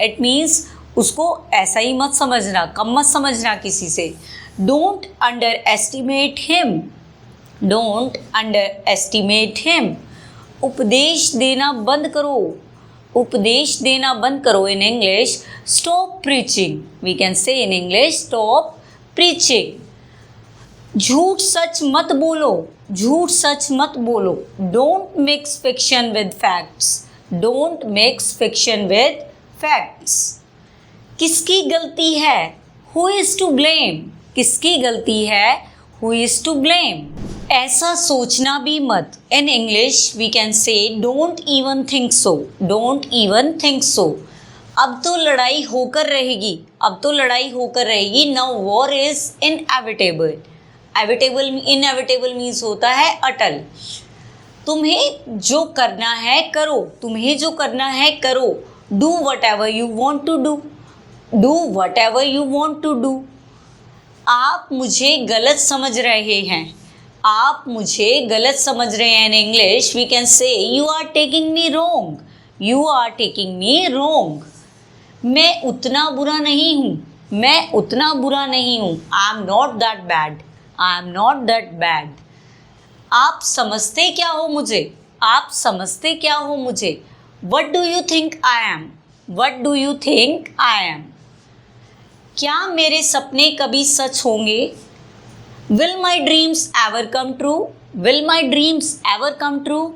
It means उसको ऐसा ही मत समझना, कम मत समझना किसी से। Don't underestimate him, don't underestimate him. उपदेश देना बंद करो, उपदेश देना बंद करो। In English stop preaching, we can say in English stop preaching. झूठ सच मत बोलो, झूठ सच मत बोलो। Don't mix fiction with facts, don't mix fiction with facts. किसकी गलती है, हु इज टू ब्लेम, किसकी गलती है, हु इज टू ब्लेम। ऐसा सोचना भी मत। In English we can say don't even think so, don't even think so. अब तो लड़ाई होकर रहेगी, अब तो लड़ाई होकर रहेगी। Now war is inevitable, evitable inevitable means होता है अटल। तुम्हें जो करना है करो, तुम्हें जो करना है करो। Do whatever you want to do, do whatever you want to do. आप मुझे गलत समझ रहे हैं, आप मुझे गलत समझ रहे हैं। In English we can say you are taking me wrong, you are taking me wrong. मैं उतना बुरा नहीं हूँ, मैं उतना बुरा नहीं हूँ। I am not that bad, I am not that bad. आप समझते क्या हो मुझे, आप समझते क्या हो मुझे। What do you think I am, what do you think I am. क्या मेरे सपने कभी सच होंगे। Will my dreams ever come true? Will my dreams ever come true?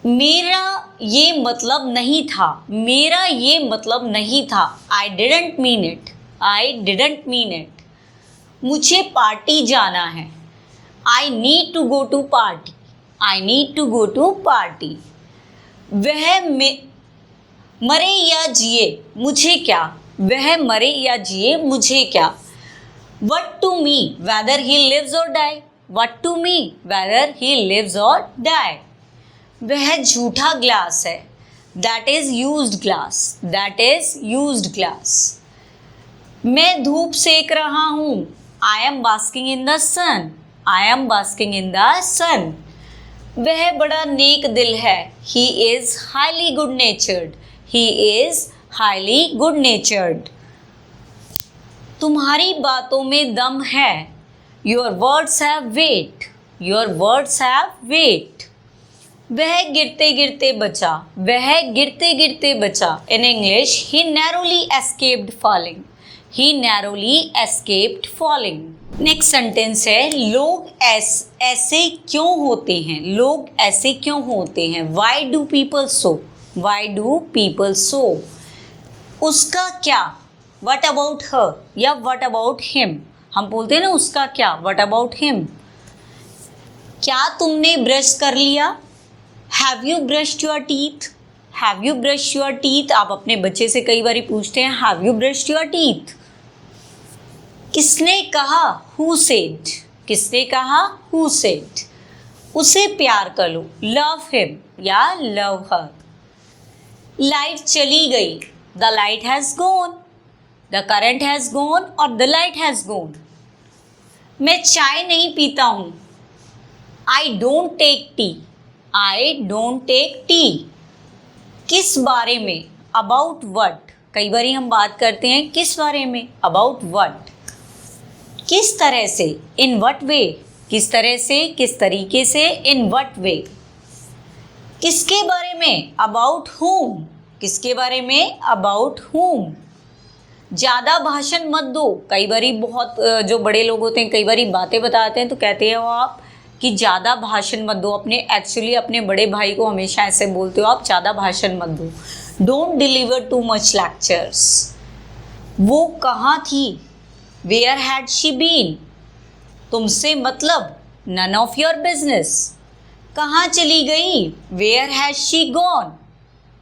मेरा ये मतलब नहीं था, मेरा ये मतलब नहीं था। I didn't mean it, I didn't mean it. मुझे पार्टी जाना है। I need to go to party, I need to go to party. वह मरे या जिए मुझे क्या, वह मरे या जिए मुझे क्या। What to me whether he lives or die, what to me whether he lives or die. वह झूठा ग्लास है, that is used glass, that is used glass. मैं धूप सेक रहा हूँ, I am basking in the sun, I am basking in the sun. वह बड़ा नेक दिल है, he is highly good natured, he is highly good natured. तुम्हारी बातों में दम है, your words have weight, your words have weight. वह गिरते गिरते बचा, वह गिरते गिरते बचा। In English he narrowly escaped falling, he narrowly escaped falling. Next sentence है लोग ऐसे क्यों होते हैं, लोग ऐसे क्यों होते हैं। Why do people so, why do people so. उसका क्या, वट अबाउट हर या वट अबाउट हिम। हम बोलते हैं ना उसका क्या, वट अबाउट हिम। क्या तुमने ब्रश कर लिया, have you brushed your teeth, have you brushed your teeth. आप अपने बच्चे से कई बार पूछते हैं have you brushed your teeth. किसने कहा, हु सेड, किसने कहा, हु सेड। उसे प्यार कर लो, लव हिम या लव हर। लाइट चली गई, the light has gone, the current has gone और द लाइट हैज़ गॉन। मैं चाय नहीं पीता हूँ, I don't take tea, I don't take tea. किस बारे में, अबाउट वट। कई बार हम बात करते हैं किस बारे में, अबाउट वट। किस तरह से, इन वट वे, किस तरह से, किस तरीके से, इन वट वे। किसके बारे में, अबाउट हुम, किसके बारे में, अबाउट हुम। ज़्यादा भाषण मत दो। कई बारी बहुत जो बड़े लोग होते हैं कई बारी बातें बताते हैं तो कहते हैं वो आप कि ज़्यादा भाषण मत दो। एक्चुअली अपने बड़े भाई को हमेशा ऐसे बोलते हो आप, ज़्यादा भाषण मत दो। Don't deliver too much lectures. वो कहाँ थी, वेयर हैड शी बीन। तुमसे मतलब, नन ऑफ योर बिजनेस। कहाँ चली गई, वेयर हैज शी गॉन,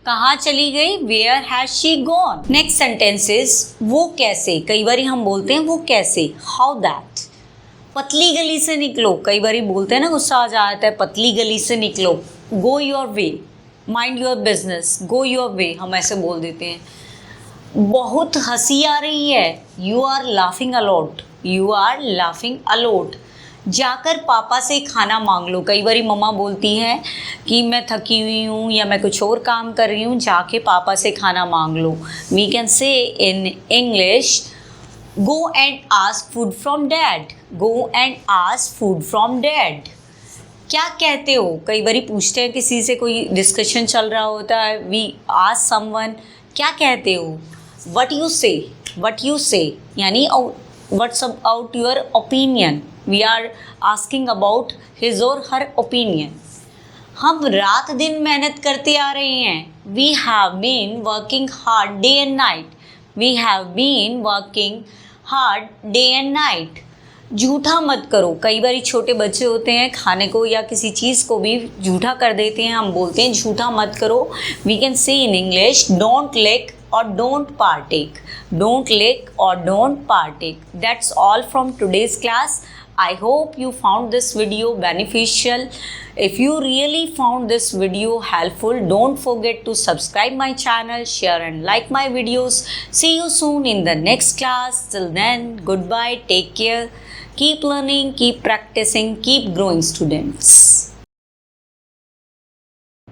कहाँ चली गई, where has she gone. Next sentences, वो कैसे। कई बार हम बोलते हैं वो कैसे, हाउ दैट। पतली गली से निकलो, कई बार बोलते हैं ना गुस्सा आ जाता है, पतली गली से निकलो। Go your way, mind your business, go your way, हम ऐसे बोल देते हैं। बहुत हंसी आ रही है, you are laughing a lot, you are laughing a lot. जाकर पापा से खाना मांग लो। कई बारी मम्मा बोलती है कि मैं थकी हुई हूँ या मैं कुछ और काम कर रही हूँ, जाके पापा से खाना मांग लो। We can say in English, go and ask food from dad. Go and ask food from dad. क्या कहते हो? कई बारी पूछते हैं किसी से, कोई डिस्कशन चल रहा होता है, वी आस्क समवन, क्या कहते हो? What you say, what you say, यानी what's about your opinion. We are asking about his or her opinion. हम रात दिन मेहनत करते आ रहे हैं। We have been working hard day and night. We have been working hard day and night. झूठा मत करो। कई बार छोटे बच्चे होते हैं, खाने को या किसी चीज़ को भी झूठा कर देते हैं। हम बोलते हैं झूठा मत करो। We can say in English, don't lick or don't partake. Don't lick or don't partake. That's all from today's class. I hope you found this video beneficial. If you really found this video helpful, don't forget to subscribe my channel, share and like my videos. See you soon in the next class. Till then, goodbye, take care, keep learning, keep practicing, keep growing, students.